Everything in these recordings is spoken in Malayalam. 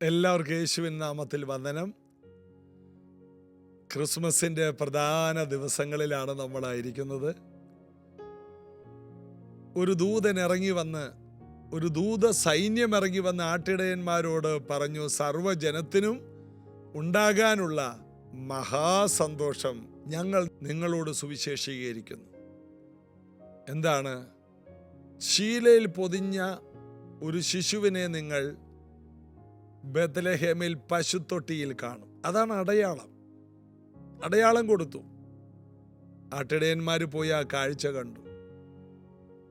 എല്ലാവർക്കും യേശുവിൻ നാമത്തിൽ വന്ദനം. ക്രിസ്മസിൻ്റെ പ്രധാന ദിവസങ്ങളിലാണ് നമ്മളായിരിക്കുന്നത്. ഒരു ദൂതൻ ഇറങ്ങി വന്ന്, ഒരു ദൂത സൈന്യം ഇറങ്ങി വന്ന് ആട്ടിടയന്മാരോട് പറഞ്ഞു, സർവ്വജനത്തിനും ഉണ്ടാകാനുള്ള മഹാസന്തോഷം ഞങ്ങൾ നിങ്ങളോട് സുവിശേഷീകരിക്കുന്നു. എന്താണ്? ശീലയിൽ പൊതിഞ്ഞ ഒരു ശിശുവിനെ നിങ്ങൾ ബത്ലഹേമിൽ പശുത്തൊട്ടിയിൽ കാണും. അതാണ് അടയാളം. അടയാളം കൊടുത്തു. ആട്ടിടയന്മാർ പോയി ആ കാഴ്ച കണ്ടു.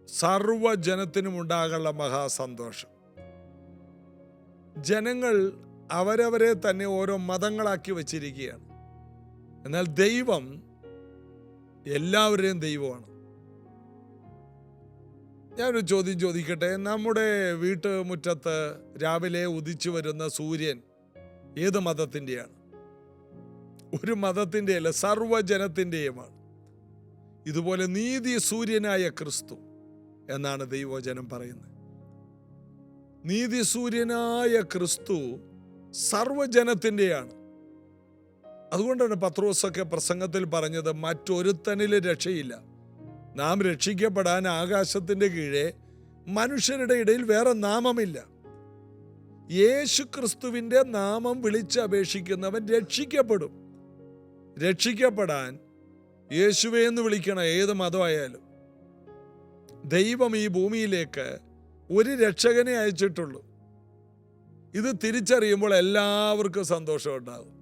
സർവ്വജനത്തിനും ഉണ്ടാകാനുള്ള മഹാസന്തോഷം. ജനങ്ങൾ അവരവരെ തന്നെ ഓരോ മതങ്ങളാക്കി വച്ചിരിക്കുകയാണ്. എന്നാൽ ദൈവം എല്ലാവരുടെയും ദൈവമാണ്. ഞാനൊരു ചോദ്യം ചോദിക്കട്ടെ. നമ്മുടെ വീട്ടുമുറ്റത്ത് രാവിലെ ഉദിച്ചു വരുന്ന സൂര്യൻ ഏത് മതത്തിൻ്റെയാണ്? ഒരു മതത്തിൻ്റെ അല്ല, സർവ്വജനത്തിൻ്റെയുമാണ്. ഇതുപോലെ നീതി സൂര്യനായ ക്രിസ്തു എന്നാണ് ദൈവവചനം പറയുന്നത്. നീതി സൂര്യനായ ക്രിസ്തു സർവ്വജനത്തിൻ്റെയാണ്. അതുകൊണ്ടാണ് പത്രോസൊക്കെ പ്രസംഗത്തിൽ പറഞ്ഞത്, മറ്റൊരുത്തനിൽ രക്ഷയില്ല. നാം രക്ഷിക്കപ്പെടാൻ ആകാശത്തിൻ്റെ കീഴെ മനുഷ്യരുടെ ഇടയിൽ വേറെ നാമമില്ല. യേശു ക്രിസ്തുവിൻ്റെ നാമം വിളിച്ചപേക്ഷിക്കുന്നവൻ രക്ഷിക്കപ്പെടും. രക്ഷിക്കപ്പെടാൻ യേശുവേ എന്ന് വിളിക്കണം, ഏത് മതമായാലും. ദൈവം ഈ ഭൂമിയിലേക്ക് ഒരു രക്ഷകനെ അയച്ചിട്ടുള്ളൂ. ഇത് തിരിച്ചറിയുമ്പോൾ എല്ലാവർക്കും സന്തോഷമുണ്ടാകും.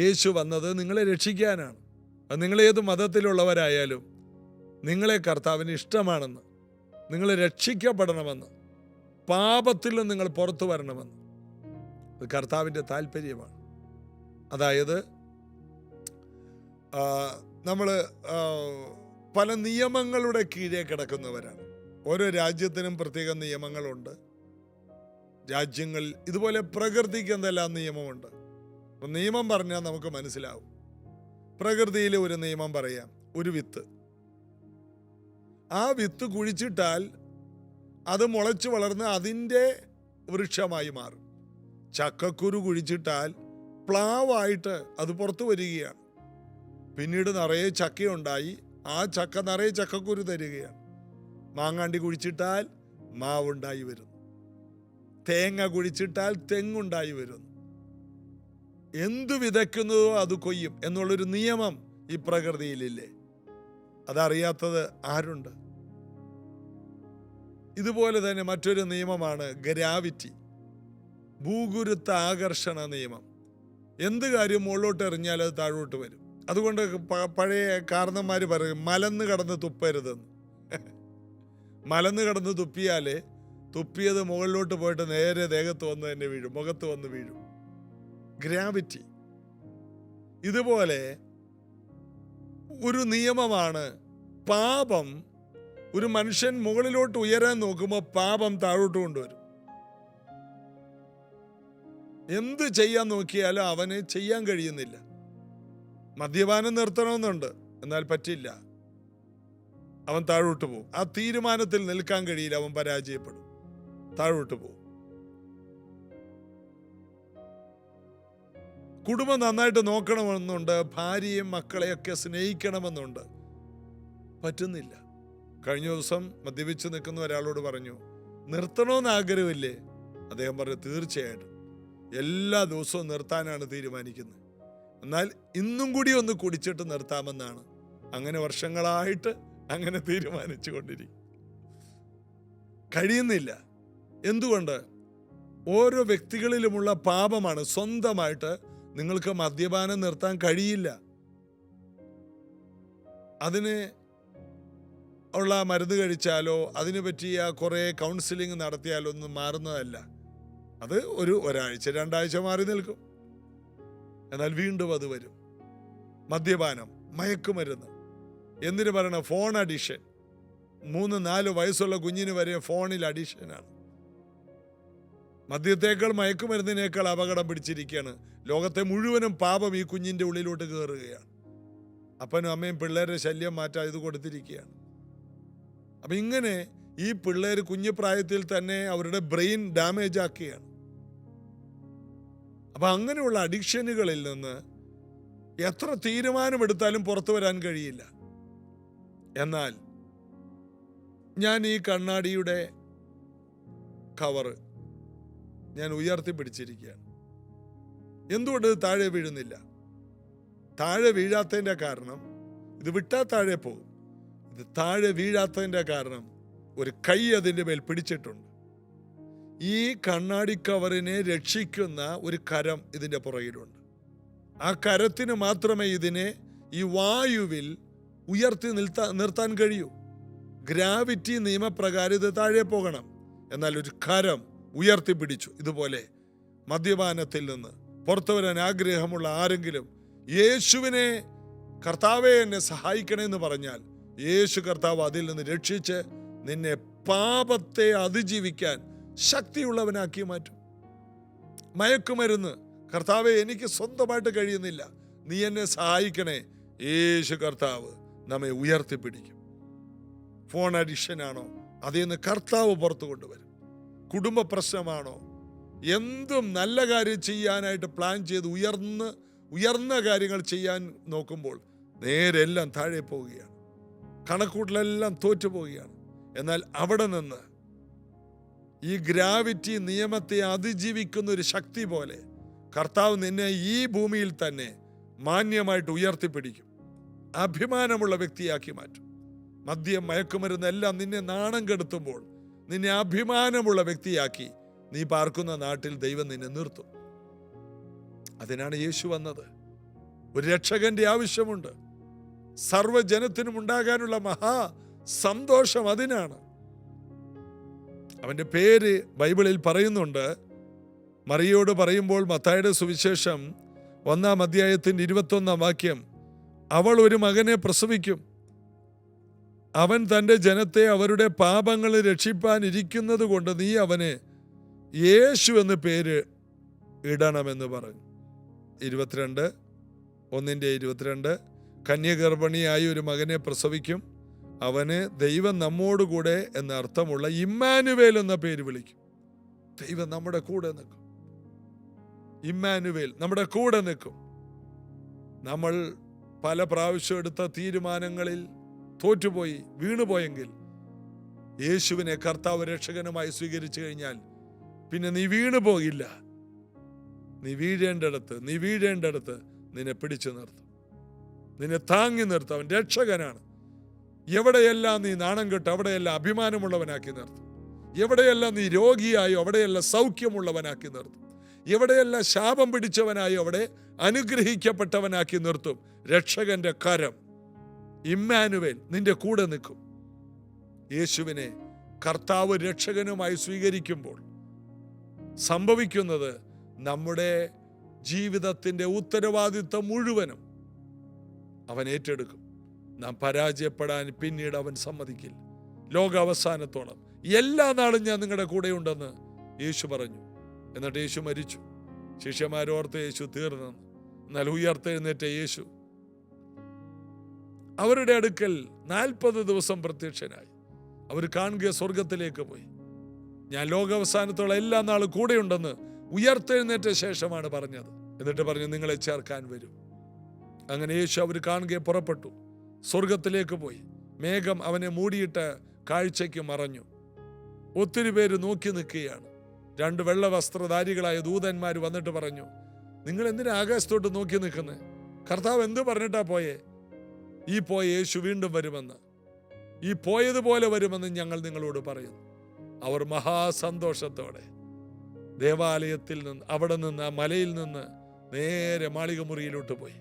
യേശു വന്നത് നിങ്ങളെ രക്ഷിക്കാനാണ്. അത് നിങ്ങളേത് മതത്തിലുള്ളവരായാലും നിങ്ങളെ കർത്താവിന് ഇഷ്ടമാണെന്ന്, നിങ്ങൾ രക്ഷിക്കപ്പെടണമെന്ന്, പാപത്തിൽ നിന്ന് നിങ്ങൾ പുറത്തു വരണമെന്ന്. അത് കർത്താവിൻ്റെ താല്പര്യമാണ്. അതായത് നമ്മൾ പല നിയമങ്ങളുടെ കീഴേ കിടക്കുന്നവരാണ്. ഓരോ രാജ്യത്തിനും പ്രത്യേക നിയമങ്ങളുണ്ട്. രാജ്യങ്ങളിൽ ഇതുപോലെ പ്രകൃതിക്ക് എന്തെല്ലാം നിയമമുണ്ട്. അപ്പം നിയമം പറഞ്ഞാൽ നമുക്ക് മനസ്സിലാവും. പ്രകൃതിയിൽ ഒരു നിയമം പറയാം. ഒരു വിത്ത്, ആ വിത്ത് കുഴിച്ചിട്ടാൽ അത് മുളച്ചു വളർന്ന് അതിൻ്റെ വൃക്ഷമായി മാറും. ചക്കക്കുരു കുഴിച്ചിട്ടാൽ പ്ലാവായിട്ട് അത് പുറത്തു വരികയാണ്. പിന്നീട് നിറയെ ചക്കയുണ്ടായി, ആ ചക്ക നിറയെ ചക്കക്കുരു തരികയാണ്. മാങ്ങാണ്ടി കുഴിച്ചിട്ടാൽ മാവുണ്ടായി വരുന്നു. തേങ്ങ കുഴിച്ചിട്ടാൽ തെങ്ങുണ്ടായി വരുന്നു. എന്തു വിതയ്ക്കുന്നതോ അത് കൊയ്യും എന്നുള്ളൊരു നിയമം ഈ പ്രകൃതിയിലില്ലേ? അതറിയാത്തത് ആരുണ്ട്? ഇതുപോലെ തന്നെ മറ്റൊരു നിയമമാണ് ഗ്രാവിറ്റി, ഭൂഗുരുത്വ ആകർഷണ നിയമം. എന്ത് കാര്യം മുകളിലോട്ട് എറിഞ്ഞാൽ അത് താഴോട്ട് വരും. അതുകൊണ്ട് പഴയ കാരണന്മാർ പറയും, മലന്ന് കടന്ന് തുപ്പരുതെന്ന്. മലന്ന് കടന്ന് തുപ്പിയാൽ തുപ്പിയത് മുകളിലോട്ട് പോയിട്ട് നേരെ ദേഹത്ത് വന്ന് തന്നെ വീഴും, മുഖത്ത് വന്ന് വീഴും. ഗ്രാവിറ്റി. ഇതുപോലെ ഒരു നിയമമാണ് പാപം. ഒരു മനുഷ്യൻ മുകളിലോട്ട് ഉയരാൻ നോക്കുമ്പോൾ പാപം താഴോട്ട് കൊണ്ടുവരും. എന്ത് ചെയ്യാൻ നോക്കിയാലും അവന് ചെയ്യാൻ കഴിയുന്നില്ല. മദ്യപാനം നിർത്തണമെന്നുണ്ട്, എന്നാൽ പറ്റില്ല, അവൻ താഴോട്ട് പോകും. ആ തീരുമാനത്തിൽ നിൽക്കാൻ കഴിയില്ല, അവൻ പരാജയപ്പെടും, താഴോട്ട് പോകും. കുടുംബം നന്നായിട്ട് നോക്കണമെന്നുണ്ട്, ഭാര്യയും മക്കളെയൊക്കെ സ്നേഹിക്കണമെന്നുണ്ട്, പറ്റുന്നില്ല. കഴിഞ്ഞ ദിവസം മദ്യപിച്ച് നിൽക്കുന്ന ഒരാളോട് പറഞ്ഞു, നിർത്തണമെന്ന് ആഗ്രഹമില്ലേ? അദ്ദേഹം പറഞ്ഞു, തീർച്ചയായിട്ടും എല്ലാ ദിവസവും നിർത്താനാണ് തീരുമാനിക്കുന്നത്, എന്നാൽ ഇന്നും കൂടി ഒന്ന് കുടിച്ചിട്ട് നിർത്താമെന്നാണ്. അങ്ങനെ വർഷങ്ങളായിട്ട് അങ്ങനെ തീരുമാനിച്ചു കൊണ്ടിരിക്കും. കഴിയുന്നില്ല. എന്തുകൊണ്ട്? ഓരോ വ്യക്തികളിലുമുള്ള പാപമാണ്. സ്വന്തമായിട്ട് നിങ്ങൾക്ക് മദ്യപാനം നിർത്താൻ കഴിയില്ല. അതിന് ഉള്ള മരുന്ന് കഴിച്ചാലോ അതിന് പറ്റിയ കുറേ കൗൺസിലിംഗ് നടത്തിയാലോ ഒന്നും മാറുന്നതല്ല. അത് ഒരാഴ്ച 2 ആഴ്ച മാറി നിൽക്കും, എന്നാൽ വീണ്ടും അത് വരും. മദ്യപാനം, മയക്കുമരുന്ന്, എന്തിനു പറയണം, ഫോൺ അഡിഷൻ. 3-4 വയസ്സുള്ള കുഞ്ഞിന് വരെ ഫോണിൽ അഡിഷനാണ്. മദ്യത്തേക്കാൾ മയക്കുമരുന്നിനേക്കാൾ അപകടം പിടിച്ചിരിക്കുകയാണ്. ലോകത്തെ മുഴുവനും പാപം ഈ കുഞ്ഞിൻ്റെ ഉള്ളിലോട്ട് കയറുകയാണ്. അപ്പനും അമ്മയും പിള്ളേരുടെ ശല്യം മാറ്റാൻ ഇത് കൊടുത്തിരിക്കുകയാണ്. അപ്പം ഇങ്ങനെ ഈ പിള്ളേർ കുഞ്ഞു പ്രായത്തിൽ തന്നെ അവരുടെ ബ്രെയിൻ ഡാമേജ് ആക്കുകയാണ്. അപ്പം അങ്ങനെയുള്ള അഡിക്ഷനുകളിൽ നിന്ന് എത്ര തീരുമാനമെടുത്താലും പുറത്തു വരാൻ കഴിയില്ല. എന്നാൽ ഞാൻ ഈ കണ്ണാടിയുടെ കവറ് ഞാൻ ഉയർത്തി പിടിച്ചിരിക്കുകയാണ്. എന്തുകൊണ്ട് ഇത് താഴെ വീഴുന്നില്ല? താഴെ വീഴാത്തതിൻ്റെ കാരണം, ഇത് വിട്ടാൽ താഴെ പോകും. ഇത് താഴെ വീഴാത്തതിൻ്റെ കാരണം ഒരു കൈ അതിൻ്റെ മേൽ പിടിച്ചിട്ടുണ്ട്. ഈ കണ്ണാടി കവറിനെ രക്ഷിക്കുന്ന ഒരു കരം ഇതിൻ്റെ പുറകിലുണ്ട്. ആ കരത്തിന് മാത്രമേ ഇതിനെ ഈ വായുവിൽ ഉയർത്തി നിർത്താൻ കഴിയൂ. ഗ്രാവിറ്റി നിയമപ്രകാരം ഇത് താഴെ പോകണം. എന്നാൽ ഒരു കരം ഉയർത്തിപ്പിടിച്ചു. ഇതുപോലെ മദ്യപാനത്തിൽ നിന്ന് പുറത്തു വരാൻ ആഗ്രഹമുള്ള ആരെങ്കിലും യേശുവിനെ, കർത്താവെ എന്നെ സഹായിക്കണമെന്ന് പറഞ്ഞാൽ, യേശു കർത്താവ് അതിൽ നിന്ന് രക്ഷിച്ച് നിന്നെ പാപത്തെ അതിജീവിക്കാൻ ശക്തിയുള്ളവനാക്കി മാറ്റും. മയക്കുമരുന്ന്, കർത്താവെ എനിക്ക് സ്വന്തമായിട്ട് കഴിയുന്നില്ല, നീ എന്നെ സഹായിക്കണേ, യേശു കർത്താവ് നമ്മെ ഉയർത്തിപ്പിടിക്കും. ഫോൺ അഡിക്ഷനാണോ, അതിൽ നിന്ന് കർത്താവ് പുറത്തു കൊണ്ടുവരും. കുടുംബ പ്രശ്നമാണോ, എന്തും നല്ല കാര്യം ചെയ്യാനായിട്ട് പ്ലാൻ ചെയ്ത് ഉയർന്ന കാര്യങ്ങൾ ചെയ്യാൻ നോക്കുമ്പോൾ നേരെ എല്ലാം താഴെ പോവുകയാണ്. കണക്കൂട്ടലെല്ലാം തോറ്റു പോവുകയാണ്. എന്നാൽ അവിടെ നിന്ന് ഈ ഗ്രാവിറ്റി നിയമത്തെ അതിജീവിക്കുന്ന ഒരു ശക്തി പോലെ കർത്താവ് നിന്നെ ഈ ഭൂമിയിൽ തന്നെ മാന്യമായിട്ട് ഉയർത്തിപ്പിടിക്കും. അഭിമാനമുള്ള വ്യക്തിയാക്കി മാറ്റും. മദ്യം, മയക്കുമരുന്ന് എല്ലാം നിന്നെ നാണം കെടുത്തുമ്പോൾ നിന്നെ അഭിമാനമുള്ള വ്യക്തിയാക്കി നീ പാർക്കുന്ന നാട്ടിൽ ദൈവം നിന്നെ നിർത്തും. അതിനാണ് യേശു വന്നത്. ഒരു രക്ഷകന്റെ ആവശ്യമുണ്ട്. സർവ്വജനത്തിനും ഉണ്ടാകാനുള്ള മഹാ സന്തോഷം അതിനാണ്. അവന്റെ പേര് ബൈബിളിൽ പറയുന്നുണ്ട്. മറിയോട് പറയുമ്പോൾ മത്തായിയുടെ സുവിശേഷം 1-ാം അധ്യായത്തിന്റെ 21-ാം വാക്യം, അവൾ ഒരു മകനെ പ്രസവിക്കും, അവൻ തൻ്റെ ജനത്തെ അവരുടെ പാപങ്ങളിൽ രക്ഷിപ്പാൻ ഇരിക്കുന്നത് കൊണ്ട് നീ അവന് യേശു എന്ന് പേര് ഇടണമെന്ന് പറഞ്ഞു. 22:1-22 കന്യഗർഭിണിയായി ഒരു മകനെ പ്രസവിക്കും, അവന് ദൈവം നമ്മോടുകൂടെ എന്ന അർത്ഥമുള്ള ഇമ്മാനുവേൽ എന്ന പേര് വിളിക്കും. ദൈവം നമ്മുടെ കൂടെ നിൽക്കും. ഇമ്മാനുവേൽ നമ്മുടെ കൂടെ നിൽക്കും. നമ്മൾ പല പ്രാവശ്യം എടുത്ത തീരുമാനങ്ങളിൽ തോറ്റുപോയി വീണുപോയെങ്കിൽ യേശുവിനെ കർത്താവ് രക്ഷകനുമായി സ്വീകരിച്ചു കഴിഞ്ഞാൽ പിന്നെ നീ വീണു പോകില്ല. നീ വീഴേണ്ടടുത്ത് നിന്നെ പിടിച്ചു നിർത്തും, നിന്നെ താങ്ങി നിർത്തും. അവൻ രക്ഷകനാണ്. എവിടെയെല്ലാം നീ നാണം കെട്ട് അവിടെയെല്ലാം അഭിമാനമുള്ളവനാക്കി നിർത്തും. എവിടെയെല്ലാം നീ രോഗിയായോ അവിടെയെല്ലാം സൗഖ്യമുള്ളവനാക്കി നിർത്തും. എവിടെയെല്ലാം ശാപം പിടിച്ചവനായോ അവിടെ അനുഗ്രഹിക്കപ്പെട്ടവനാക്കി നിർത്തും. രക്ഷകന്റെ കരം ഇമ്മാനുവേൽ നിന്റെ കൂടെ നിൽക്കും. യേശുവിനെ കർത്താവ് രക്ഷകനുമായി സ്വീകരിക്കുമ്പോൾ സംഭവിക്കുന്നത്, നമ്മുടെ ജീവിതത്തിന്റെ ഉത്തരവാദിത്വം മുഴുവനും അവൻ ഏറ്റെടുക്കും. നാം പരാജയപ്പെടാൻ പിന്നീട് അവൻ സമ്മതിക്കില്ല. ലോകാവസാനത്തോളം എല്ലാ നാളും ഞാൻ നിങ്ങളുടെ കൂടെയുണ്ടെന്ന് യേശു പറഞ്ഞു. എന്നിട്ട് യേശു മരിച്ചു. ശിഷ്യന്മാരോർത്ത് യേശു തീർന്നു. എന്നാൽ ഉയർത്തെഴുന്നേറ്റ യേശു അവരുടെ അടുക്കൽ 40 ദിവസം പ്രത്യക്ഷനായി. അവർ കാണുക സ്വർഗത്തിലേക്ക് പോയി. ഞാൻ ലോകാവസാനത്തോളം എല്ലാ നാളും കൂടെയുണ്ടെന്ന് ഉയർത്തെഴുന്നേറ്റ ശേഷമാണ് പറഞ്ഞത്. എന്നിട്ട് പറഞ്ഞു, നിങ്ങളെ ചേർക്കാൻ വരും. അങ്ങനെ യേശു അവർ കാണുക പുറപ്പെട്ടു, സ്വർഗത്തിലേക്ക് പോയി. മേഘം അവനെ മൂടിയിട്ട് കാഴ്ചയ്ക്ക് മറഞ്ഞു. ഒത്തിരി പേര് നോക്കി നിൽക്കുകയാണ്. 2 വെള്ള വസ്ത്രധാരികളായ ദൂതന്മാർ വന്നിട്ട് പറഞ്ഞു, നിങ്ങൾ എന്തിനാ ആകാശത്തോട്ട് നോക്കി നിൽക്കുന്നത്? കർത്താവ് എന്ത് പറഞ്ഞിട്ടാ പോയേ? ഈ പോയ യേശു വീണ്ടും വരുമെന്ന്, ഈ പോയതുപോലെ വരുമെന്ന് ഞങ്ങൾ നിങ്ങളോട് പറയുന്നു. അവർ മഹാസന്തോഷത്തോടെ ദേവാലയത്തിൽ നിന്ന്, അവിടെ നിന്ന്, ആ മലയിൽ നിന്ന് നേരെ മാളിക മുറിയിലോട്ട് പോയി.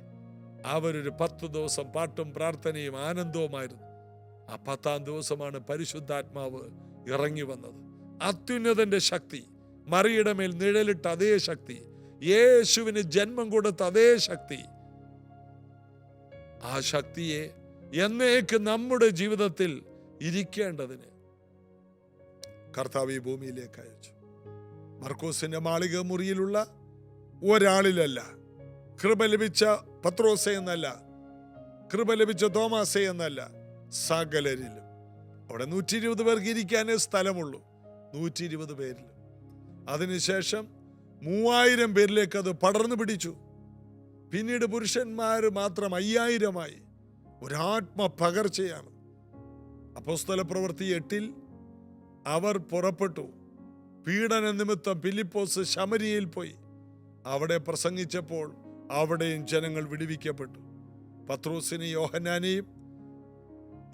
അവരൊരു 10 ദിവസം പാട്ടും പ്രാർത്ഥനയും ആനന്ദവുമായിരുന്നു. ആ 10-ാം ദിവസമാണ് പരിശുദ്ധാത്മാവ് ഇറങ്ങി വന്നത്. അത്യുന്നതന്റെ ശക്തി, മറിയുടെ മേൽ നിഴലിട്ട അതേ ശക്തി, യേശുവിന് ജന്മം കൊടുത്ത അതേ ശക്തി, ആ ശക്തിയെ എന്നേക്ക് നമ്മുടെ ജീവിതത്തിൽ ഇരിക്കേണ്ടതിന് കർത്താവ് ഈ ഭൂമിയിലേക്ക് അയച്ചു. മർക്കോസിന്റെ മാളിക മുറിയിലുള്ള ഒരാളിലല്ല, കൃപ ലഭിച്ച പത്രോസെ എന്നല്ല, കൃപ ലഭിച്ച തോമാസെ എന്നല്ല, സകലരിലും. അവിടെ 120 പേർക്ക് ഇരിക്കാനേ സ്ഥലമുള്ളൂ. 120 പേരിൽ. അതിനുശേഷം 3000 പേരിലേക്ക് അത് പടർന്നു പിടിച്ചു. പിന്നീട് പുരുഷന്മാർ മാത്രം 5000 ഒരാത്മ പകർച്ചയാണ്. അപ്പോസ്തല പ്രവൃത്തി 8 അവർ പുറപ്പെട്ടു. പീഡന നിമിത്തം ഫിലിപ്പോസ് ശമരിയയിൽ പോയി. അവിടെ പ്രസംഗിച്ചപ്പോൾ അവിടെയും ജനങ്ങൾ വിടുവിക്കപ്പെട്ടു. പത്രോസിനെയും യോഹന്നാനെയും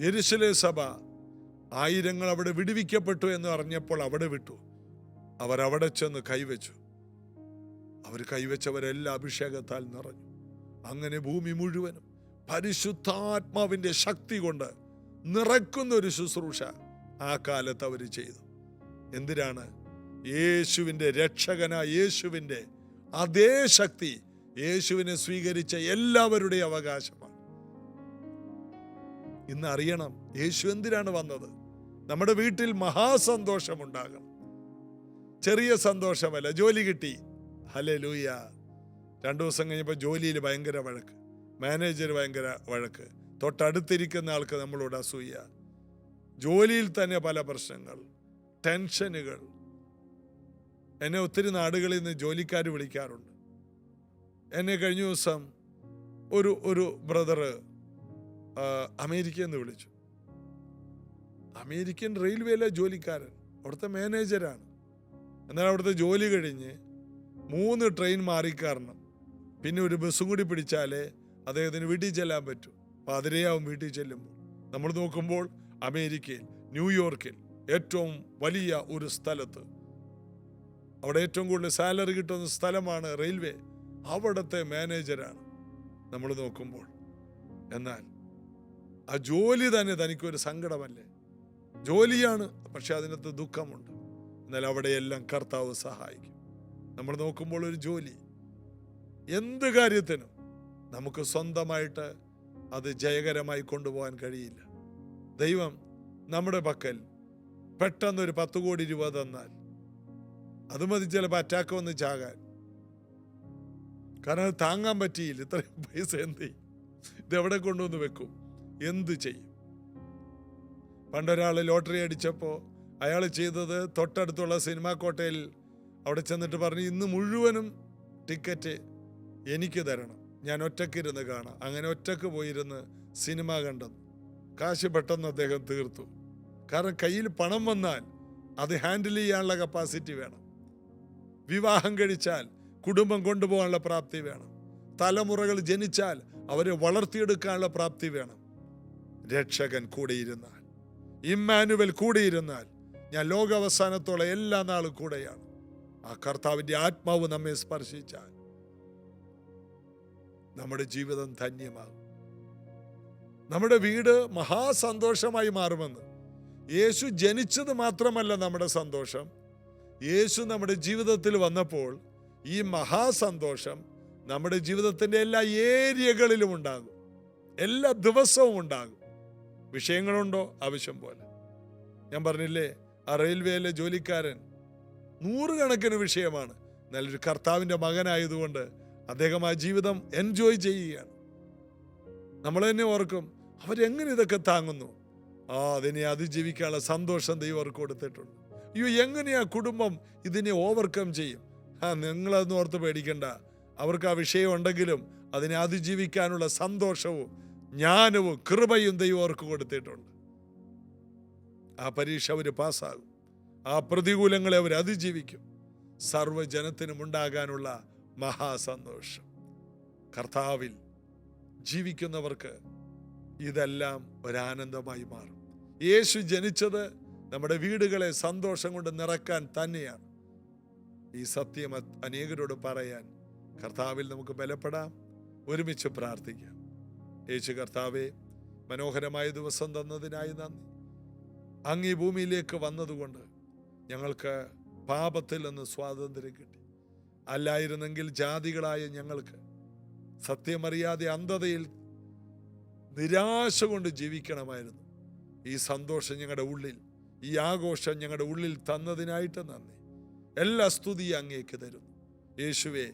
യെരുശലേം സഭ 1000 അവിടെ വിടുവിക്കപ്പെട്ടു എന്ന് അറിഞ്ഞപ്പോൾ അവിടെ വിട്ടു. അവരവിടെ ചെന്ന് കൈവച്ചു. അവർ കൈവച്ചവരെല്ലാം അഭിഷേകത്താൽ നിറഞ്ഞു. അങ്ങനെ ഭൂമി മുഴുവനും പരിശുദ്ധാത്മാവിന്റെ ശക്തി കൊണ്ട് നിറയ്ക്കുന്ന ഒരു ശുശ്രൂഷ ആ കാലത്ത് അവർ ചെയ്തു. എന്തിനാണ്? യേശുവിൻ്റെ രക്ഷകനായ യേശുവിൻ്റെ അതേ ശക്തി യേശുവിനെ സ്വീകരിച്ച എല്ലാവരുടെയും അവകാശമാണ്. ഇന്ന് അറിയണം യേശു എന്തിനാണ് വന്നത്. നമ്മുടെ വീട്ടിൽ മഹാസന്തോഷമുണ്ടാകണം. ചെറിയ സന്തോഷമല്ല. ജോലി കിട്ടി, ഹല്ലേലൂയ. 2 ദിവസം കഴിഞ്ഞപ്പോൾ ജോലിയിൽ ഭയങ്കര വഴക്ക്, മാനേജർ ഭയങ്കര വഴക്ക്, തൊട്ടടുത്തിരിക്കുന്ന ആൾക്ക് നമ്മളോട് അസൂയ, ജോലിയിൽ തന്നെ പല പ്രശ്നങ്ങൾ, ടെൻഷനുകൾ. എന്നെ ഒത്തിരി നാടുകളിൽ നിന്ന് ജോലിക്കാർ വിളിക്കാറുണ്ട്. എന്നെ കഴിഞ്ഞ ദിവസം ഒരു ബ്രദറ് അമേരിക്കയിൽ നിന്ന് വിളിച്ചു. അമേരിക്കൻ റെയിൽവേയിലെ ജോലിക്കാരൻ, അവിടുത്തെ മാനേജരാണ്. എന്നാൽ അവിടുത്തെ ജോലി കഴിഞ്ഞ് 3 ട്രെയിൻ മാറിക്കാരണം, പിന്നെ ഒരു ബസ്സും കൂടി പിടിച്ചാലേ അദ്ദേഹത്തിന് വീട്ടിൽ ചെല്ലാൻ പറ്റൂ. അപ്പോൾ അതിരെയാവും വീട്ടിൽ ചെല്ലുമ്പോൾ. നമ്മൾ നോക്കുമ്പോൾ അമേരിക്കയിൽ ന്യൂയോർക്കിൽ ഏറ്റവും വലിയ ഒരു സ്ഥലത്ത്, അവിടെ ഏറ്റവും കൂടുതൽ സാലറി കിട്ടുന്ന സ്ഥലമാണ് റെയിൽവേ. അവിടുത്തെ മാനേജരാണ് നമ്മൾ നോക്കുമ്പോൾ. എന്നാൽ ആ ജോലി തന്നെ തനിക്കൊരു സങ്കടമല്ലേ? ജോലിയാണ്, പക്ഷെ അതിനകത്ത് ദുഃഖമുണ്ട്. എന്നാൽ അവിടെയെല്ലാം കർത്താവ് സഹായിക്കും. നമ്മൾ നോക്കുമ്പോൾ ഒരു ജോലി, എന്ത് കാര്യത്തിനും നമുക്ക് സ്വന്തമായിട്ട് അത് ജയകരമായി കൊണ്ടുപോകാൻ കഴിയില്ല. ദൈവം നമ്മുടെ പക്കൽ പെട്ടെന്നൊരു 10 കോടി രൂപ തന്നാൽ അത് മതി ചിലപ്പോൾ അറ്റാക്ക് വന്ന് ചാകാൻ. കാരണം അത് താങ്ങാൻ പറ്റിയില്ല. ഇത്രയും പൈസ എന്ത് ചെയ്യും? ഇതെവിടെ കൊണ്ടുവന്ന് വെക്കും? എന്ത് ചെയ്യും? പണ്ടൊരാൾ ലോട്ടറി അടിച്ചപ്പോൾ അയാൾ ചെയ്തത് തൊട്ടടുത്തുള്ള സിനിമാ കോട്ടയിൽ അവിടെ ചെന്നിട്ട് പറഞ്ഞു, ഇന്ന് മുഴുവനും ടിക്കറ്റ് എനിക്ക് തരണം, ഞാൻ ഒറ്റക്കിരുന്ന് കാണാം. അങ്ങനെ ഒറ്റക്ക് പോയിരുന്ന് സിനിമ കണ്ടെന്ന്. കാശ് പെട്ടെന്ന് അദ്ദേഹം തീർത്തു. കാരണം കയ്യിൽ പണം വന്നാൽ അത് ഹാൻഡിൽ ചെയ്യാനുള്ള കപ്പാസിറ്റി വേണം. വിവാഹം കഴിച്ചാൽ കുടുംബം കൊണ്ടുപോകാനുള്ള പ്രാപ്തി വേണം. തലമുറകൾ ജനിച്ചാൽ അവരെ വളർത്തിയെടുക്കാനുള്ള പ്രാപ്തി വേണം. രക്ഷകൻ കൂടെയിരുന്നാൽ, ഇമ്മാനുവൽ കൂടെയിരുന്നാൽ, ഞാൻ ലോകാവസാനത്തോളം എല്ലാ നാളും കൂടെയാണ്. ആ കർത്താവിൻ്റെ ആത്മാവ് നമ്മെ സ്പർശിച്ചാൽ നമ്മുടെ ജീവിതം ധന്യമാകും. നമ്മുടെ വീട് മഹാസന്തോഷമായി മാറുമെന്ന്. യേശു ജനിച്ചത് മാത്രമല്ല നമ്മുടെ സന്തോഷം, യേശു നമ്മുടെ ജീവിതത്തിൽ വന്നപ്പോൾ ഈ മഹാസന്തോഷം നമ്മുടെ ജീവിതത്തിൻ്റെ എല്ലാ ഏരിയകളിലും ഉണ്ടാകും. എല്ലാ ദിവസവും ഉണ്ടാകും. വിഷയങ്ങളുണ്ടോ? ആവശ്യം പോലെ. ഞാൻ പറഞ്ഞില്ലേ, ആ റെയിൽവേയിലെ ജോലിക്കാരൻ 100 കണക്കിന് വിഷയമാണ്. നല്ലൊരു കർത്താവിൻ്റെ മകനായതുകൊണ്ട് അദ്ദേഹം ആ ജീവിതം എൻജോയ് ചെയ്യുകയാണ്. നമ്മൾ തന്നെ ഓർക്കും, അവരെങ്ങനെ ഇതൊക്കെ താങ്ങുന്നു? അതിനെ അതിജീവിക്കാനുള്ള സന്തോഷം ദൈവം അവർക്ക് കൊടുത്തിട്ടുണ്ട്. അയ്യോ, എങ്ങനെയാ കുടുംബം ഇതിനെ ഓവർകം ചെയ്യും? നിങ്ങളതൊന്നും ഓർത്ത് പേടിക്കണ്ട. അവർക്ക് ആ വിഷയം ഉണ്ടെങ്കിലും അതിനെ അതിജീവിക്കാനുള്ള സന്തോഷവും ജ്ഞാനവും കൃപയും ദൈവം അവർക്ക് കൊടുത്തിട്ടുണ്ട്. ആ പരീക്ഷ അവർ പാസ്സാകും. ആ പ്രതികൂലങ്ങളെ അവർ അതിജീവിക്കും. സർവ്വജനത്തിനും ഉണ്ടാകാനുള്ള മഹാസന്തോഷം. കർത്താവിൽ ജീവിക്കുന്നവർക്ക് ഇതെല്ലാം ഒരാനന്ദമായി മാറും. യേശു ജനിച്ചത് നമ്മുടെ വീടുകളെ സന്തോഷം കൊണ്ട് നിറയ്ക്കാൻ തന്നെയാണ്. ഈ സത്യം അനേകരോട് പറയാൻ കർത്താവിൽ നമുക്ക് ബലപ്പെടാം. ഒരുമിച്ച് പ്രാർത്ഥിക്കാം. യേശു കർത്താവേ, മനോഹരമായ ദിവസം തന്നതിനായി നന്ദി. അങ്ങ് ഈ ഭൂമിയിലേക്ക് വന്നതുകൊണ്ട് ഞങ്ങൾക്ക് പാപത്തിൽ നിന്ന് സ്വാതന്ത്ര്യം കിട്ടി. അല്ലായിരുന്നെങ്കിൽ ജാതികളായ ഞങ്ങൾക്ക് സത്യമറിയാതെ അന്ധതയിൽ നിരാശ കൊണ്ട് ജീവിക്കണമായിരുന്നു. ഈ സന്തോഷം ഞങ്ങളുടെ ഉള്ളിൽ, ഈ ആഘോഷം ഞങ്ങളുടെ ഉള്ളിൽ തന്നതിനായിട്ട് നന്ദി. എല്ലാ സ്തുതിയും അങ്ങേക്ക് തരുന്നു. യേശുവേ,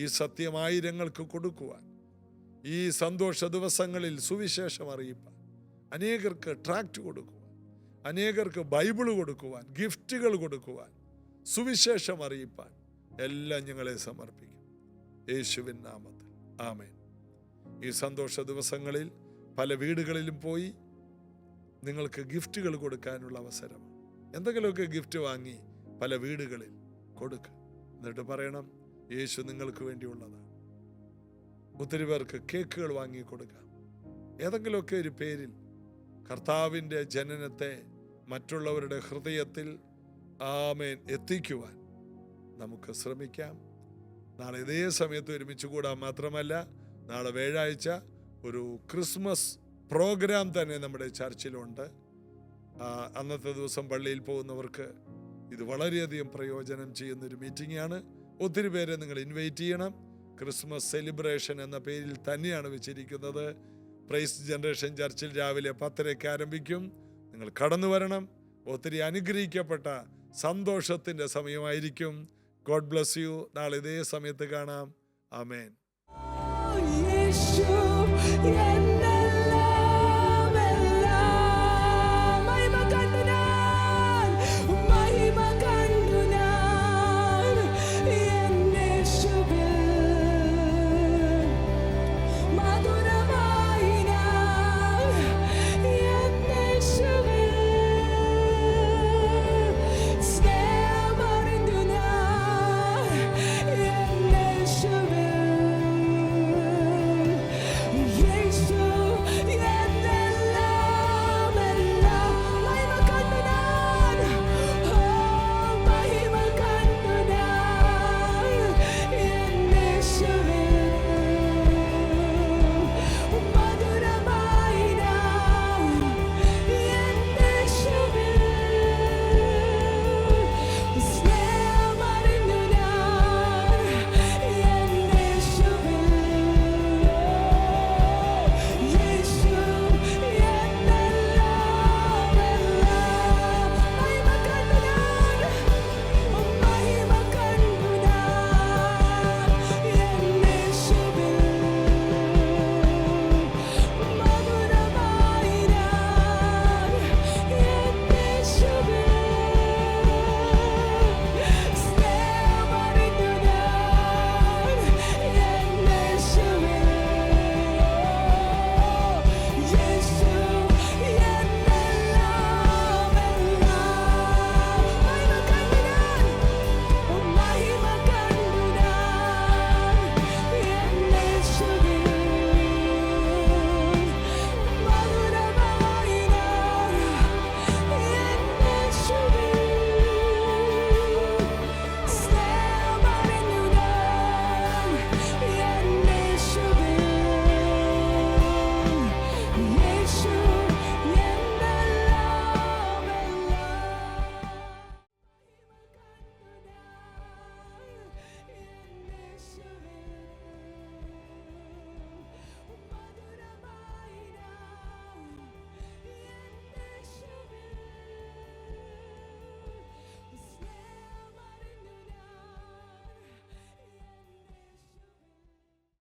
ഈ സത്യം ആയിരങ്ങൾക്ക് കൊടുക്കുവാൻ, ഈ സന്തോഷ ദിവസങ്ങളിൽ സുവിശേഷം അറിയിപ്പാൻ, അനേകർക്ക് ട്രാക്റ്റ് കൊടുക്കുവാൻ, അനേകർക്ക് ബൈബിള് കൊടുക്കുവാൻ, ഗിഫ്റ്റുകൾ കൊടുക്കുവാൻ, സുവിശേഷം അറിയിപ്പാൻ എല്ലാം ഞങ്ങളെ സമർപ്പിക്കും യേശുവിൻ നാമത്തിൽ. ആമേൻ. ഈ സന്തോഷ ദിവസങ്ങളിൽ പല വീടുകളിലും പോയി നിങ്ങൾക്ക് ഗിഫ്റ്റുകൾ കൊടുക്കാനുള്ള അവസരമാണ്. എന്തെങ്കിലുമൊക്കെ ഗിഫ്റ്റ് വാങ്ങി പല വീടുകളിൽ കൊടുക്കുക. എന്നിട്ട് പറയണം, യേശു നിങ്ങൾക്ക് വേണ്ടിയുള്ളതാണ്. ഒത്തിരി പേർക്ക് കേക്കുകൾ വാങ്ങി കൊടുക്കാം. ഏതെങ്കിലുമൊക്കെ ഒരു പേരിൽ കർത്താവിൻ്റെ ജനനത്തെ മറ്റുള്ളവരുടെ ഹൃദയത്തിൽ ആമേൻ എത്തിക്കുവാൻ നമുക്ക് ശ്രമിക്കാം. നാളെ ഇതേ സമയത്ത് ഒരുമിച്ച് കൂടാൻ മാത്രമല്ല, നാളെ വ്യാഴാഴ്ച ഒരു ക്രിസ്മസ് പ്രോഗ്രാം തന്നെ നമ്മുടെ ചർച്ചിലുണ്ട്. അന്നത്തെ ദിവസം പള്ളിയിൽ പോകുന്നവർക്ക് ഇത് വളരെയധികം പ്രയോജനം ചെയ്യുന്നൊരു മീറ്റിംഗ് ആണ്. ഒത്തിരി പേരെ നിങ്ങൾ ഇൻവൈറ്റ് ചെയ്യണം. ക്രിസ്മസ് സെലിബ്രേഷൻ എന്ന പേരിൽ തന്നെയാണ് വെച്ചിരിക്കുന്നത്. പ്രൈസ് ജനറേഷൻ ചർച്ചിൽ രാവിലെ 10:30 ആരംഭിക്കും. നിങ്ങൾ കടന്നു വരണം. ഒത്തിരി അനുഗ്രഹിക്കപ്പെട്ട സന്തോഷത്തിൻ്റെ സമയമായിരിക്കും. God bless you. നാളെ ഇതേ സമയത്ത് കാണാം. ആമേൻ.